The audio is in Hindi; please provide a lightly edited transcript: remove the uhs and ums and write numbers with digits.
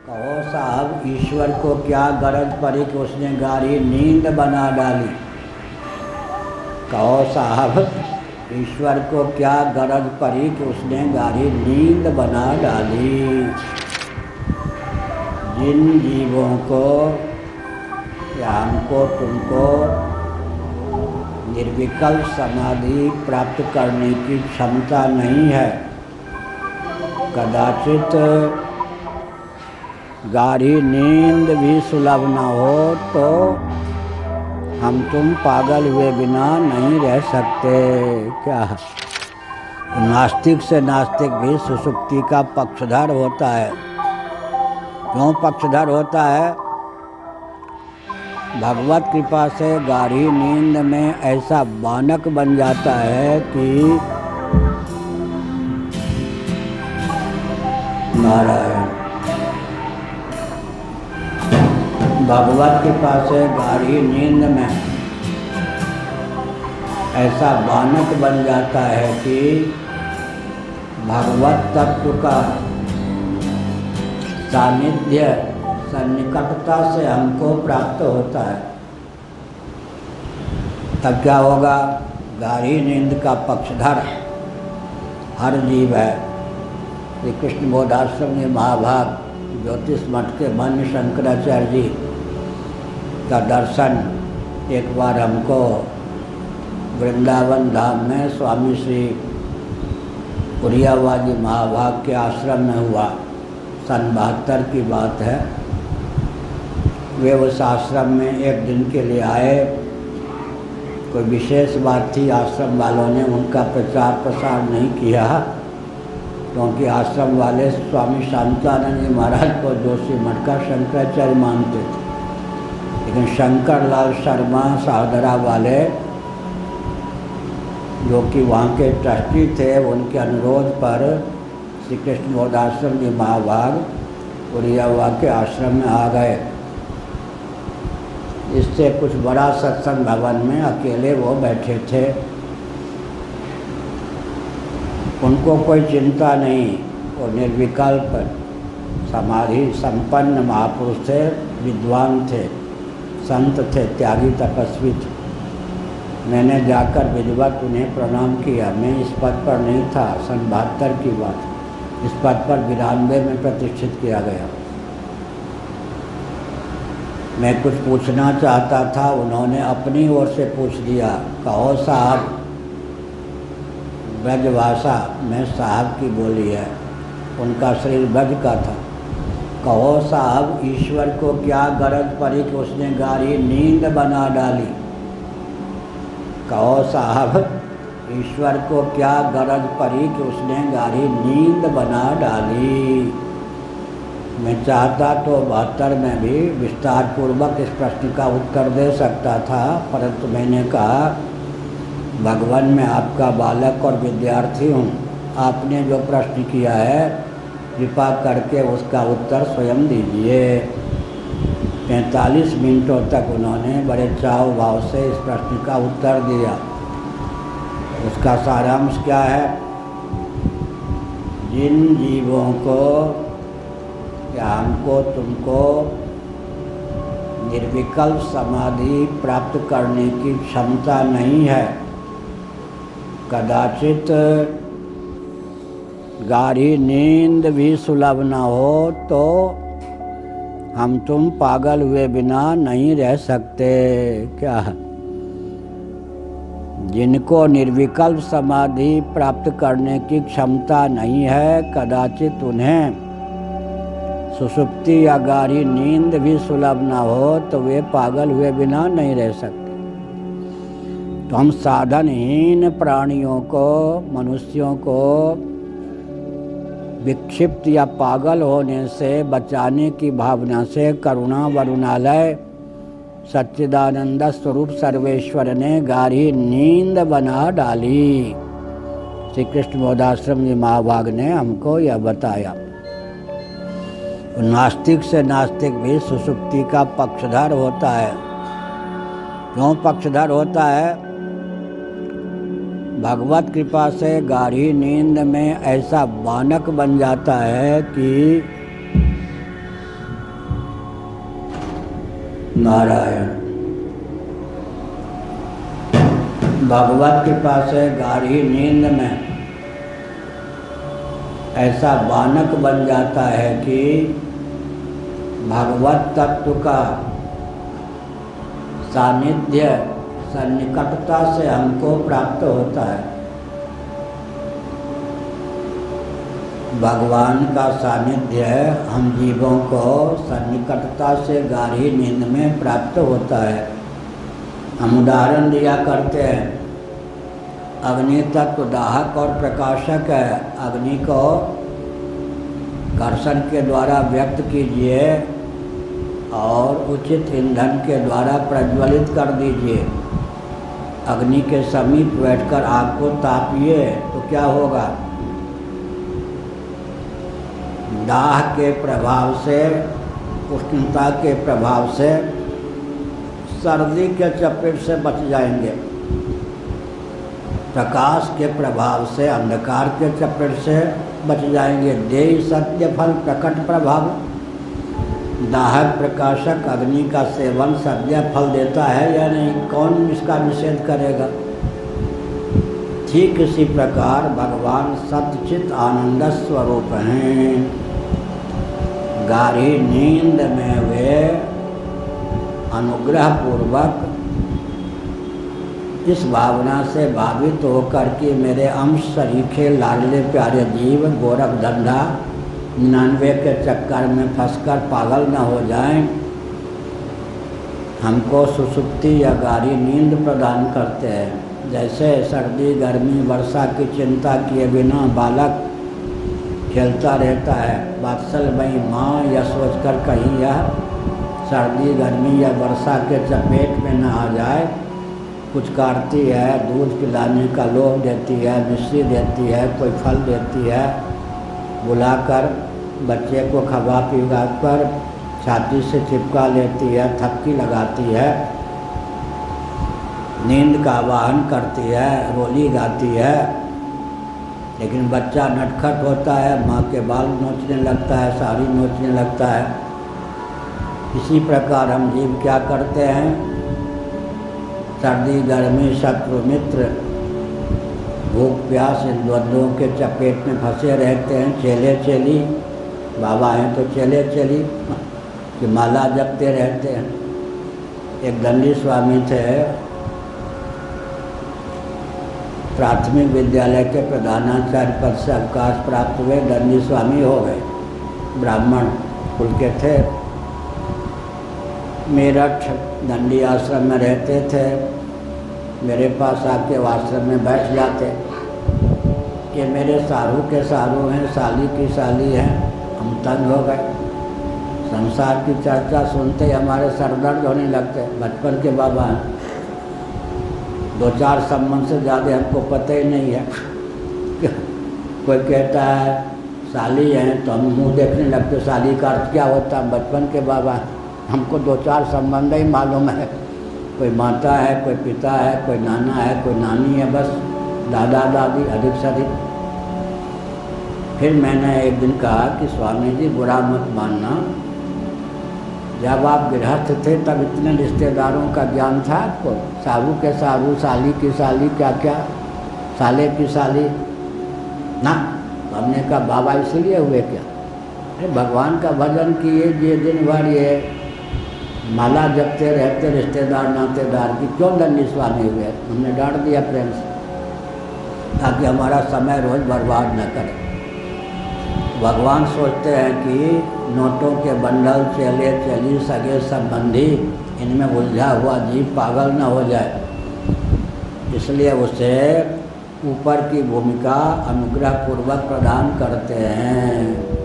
कहो साहब, ईश्वर को क्या गरज पड़ी कि उसने गाड़ी नींद बना डाली। कहो साहब, ईश्वर को क्या गरज पड़ी कि उसने गाड़ी नींद बना डाली। जिन जीवों को या हमको तुमको निर्विकल्प समाधि प्राप्त करने की क्षमता नहीं है, कदाचित गाढ़ी नींद भी सुलभ न हो तो हम तुम पागल हुए बिना नहीं रह सकते। क्या नास्तिक से नास्तिक भी सुषुप्ति का पक्षधर होता है। क्यों पक्षधर होता है? भगवत कृपा से गाढ़ी नींद में ऐसा बानक बन जाता है कि नारायण, भगवत कृपा से गाढ़ी नींद में ऐसा बानक बन जाता है कि भगवत तत्व का सानिध्य सन्निकटता से हमको प्राप्त होता है। तब क्या होगा? गाढ़ी नींद का पक्षधर हर जीव है। श्री कृष्ण बोधाश्रम में महाभाग ज्योतिष मठ के मन्य शंकराचार्य जी का दर्शन एक बार हमको वृंदावन धाम में स्वामी श्री पुरियावाजी महाभाग के आश्रम में हुआ। सन 72 की बात है। वे उस आश्रम में एक दिन के लिए आए। कोई विशेष बात थी, आश्रम वालों ने उनका प्रचार प्रसार नहीं किया, क्योंकि आश्रम वाले स्वामी शांतानंद जी महाराज को जोशी मठ का शंकराचार्य मानते थे। लेकिन शंकर लाल शर्मा साहदरा वाले, जो कि वहाँ के ट्रस्टी थे, उनके अनुरोध पर श्री कृष्ण बोधाश्रम जी महाभाग पुरियावा के आश्रम में आ गए। इससे कुछ बड़ा सत्संग भवन में अकेले वो बैठे थे। उनको कोई चिंता नहीं, वो निर्विकल्प समाधि संपन्न महापुरुष थे, विद्वान थे, संत थे, त्यागी तपस्वी थे। मैंने जाकर विधिवत उन्हें प्रणाम किया। मैं इस पद पर नहीं था, सन 72 की बात। इस पद पर 92 में प्रतिष्ठित किया गया। मैं कुछ पूछना चाहता था, उन्होंने अपनी ओर से पूछ दिया। कहो साहब, ब्रजभाषा में साहब की बोली है, उनका शरीर ब्रज का था। कहो साहब, ईश्वर को क्या गरज पड़ी कि उसने गाढ़ी नींद बना डाली। कहो साहब, ईश्वर को क्या गरज पड़ी कि उसने गाढ़ी नींद बना डाली। मैं चाहता तो 72 में भी विस्तार पूर्वक इस प्रश्न का उत्तर दे सकता था, परंतु मैंने कहा भगवान, मैं आपका बालक और विद्यार्थी हूँ। आपने जो प्रश्न किया है, कृपा करके उसका उत्तर स्वयं दीजिए। 45 मिनटों तक उन्होंने बड़े चाव भाव से इस प्रश्न का उत्तर दिया। उसका सारांश क्या है? जिन जीवों को या हमको तुमको निर्विकल्प समाधि प्राप्त करने की क्षमता नहीं है, कदाचित गाढ़ी नींद भी सुलभ न हो तो हम तुम पागल हुए बिना नहीं रह सकते। क्या जिनको निर्विकल्प समाधि प्राप्त करने की क्षमता नहीं है, कदाचित उन्हें सुषुप्ति या गाढ़ी नींद भी सुलभ न हो तो वे पागल हुए बिना नहीं रह सकते। तो हम साधनहीन प्राणियों को, मनुष्यों को विक्षिप्त या पागल होने से बचाने की भावना से करुणा वरुणालय सच्चिदानंद स्वरूप सर्वेश्वर ने गाढ़ी नींद बना डाली। श्री कृष्ण बोधाश्रम जी महाभाग ने हमको यह बताया। नास्तिक से नास्तिक भी सुषुप्ति का पक्षधर होता है। क्यों पक्षधर होता है? भगवत कृपा से गाढ़ी नींद में ऐसा बानक बन जाता है कि नारायण। भगवत कृपा से गाढ़ी नींद में ऐसा बानक बन जाता है कि भगवत तत्व का सानिध्य सन्निकटता से हमको प्राप्त होता है। भगवान का सानिध्य हम जीवों को सन्निकटता से गाढ़ी नींद में प्राप्त होता है। हम उदाहरण दिया करते हैं, अग्नि तत्व दाहक और प्रकाशक है। अग्नि को घर्षण के द्वारा व्यक्त कीजिए और उचित ईंधन के द्वारा प्रज्वलित कर दीजिए। अग्नि के समीप बैठकर आग को तापिए तो क्या होगा? दाह के प्रभाव से, उष्णता के प्रभाव से, सर्दी के चपेट से बच जाएंगे। प्रकाश के प्रभाव से, अंधकार के चपेट से बच जाएंगे। देहि सत्य फल प्रकट प्रभाव। दाहक प्रकाशक अग्नि का सेवन सत्य फल देता है या नहीं? कौन इसका निषेध करेगा? ठीक इसी प्रकार भगवान सच्चित आनंद स्वरूप हैं। गाढ़ी नींद में वे अनुग्रह पूर्वक इस भावना से भावित होकर कि मेरे अंश सरीखे लाडले प्यारे जीव गोरख धंधा 99 के चक्कर में फंसकर पागल न हो जाएं, हमको सुसुप्ति या गाढ़ी नींद प्रदान करते हैं। जैसे सर्दी गर्मी वर्षा की चिंता किए बिना बालक खेलता रहता है, वात्सल्यमयी माँ यह सोचकर कहीं यह सर्दी गर्मी या वर्षा के चपेट में न आ जाए, कुछ काटती है, दूध पिलाने का लोभ देती है, मिश्री देती है, कोई फल देती है, बुलाकर बच्चे को खवा पिला कर छाती से चिपका लेती है, थपकी लगाती है, नींद का आवाहन करती है, रोली गाती है। लेकिन बच्चा नटखट होता है, माँ के बाल नोचने लगता है, साड़ी नोचने लगता है। इसी प्रकार हम जीव क्या करते हैं? सर्दी गर्मी शत्रु मित्र भूख प्यास इन द्वंद्वों के चपेट में फंसे रहते हैं। चेले चेली, बाबा हैं तो चेले चेली कि माला जपते रहते हैं। एक दंडी स्वामी थे, प्राथमिक विद्यालय के प्रधानाचार्य पद से अवकाश प्राप्त हुए, दंडी स्वामी हो गए। ब्राह्मण कुल के थे, मेरठ दंडी आश्रम में रहते थे। मेरे पास आके आश्रम में बैठ जाते। ये मेरे सारू के सारू हैं, साली की साली हैं। हम तंग हो गए। संसार की चर्चा सुनते ही हमारे सर दर्द होने लगते। बचपन के बाबा हैं, 2-4 संबंध से ज़्यादा हमको पता ही नहीं है। कोई कहता है साली हैं तो हम मुँह देखने लगते, साली का अर्थ क्या होता है? बचपन के बाबा हमको 2-4 संबंध ही मालूम है। कोई माता है, कोई पिता है, कोई नाना है, कोई नानी है, बस दादा दादी अधिक से अधिक। फिर मैंने एक दिन कहा कि स्वामी जी बुरा मत मानना, जब आप गृहस्थ थे तब इतने रिश्तेदारों का ज्ञान था आपको? सारू के सारू, साली की साली, क्या क्या साले की साली ना। हमने कहा बाबा इसलिए हुए क्या? अरे भगवान का भजन किए, ये दिन भर ये माला जपते रहते रिश्तेदार नातेदार की, क्यों दंडी स्वामी हुए? हमने डांट दिया प्रेम से, ताकि हमारा समय रोज बर्बाद न करे। भगवान सोचते हैं कि नोटों के बंडल, चेले चेली, सगे संबंधी, इनमें उलझा हुआ जीव पागल न हो जाए, इसलिए उसे ऊपर की भूमिका अनुग्रह पूर्वक प्रदान करते हैं।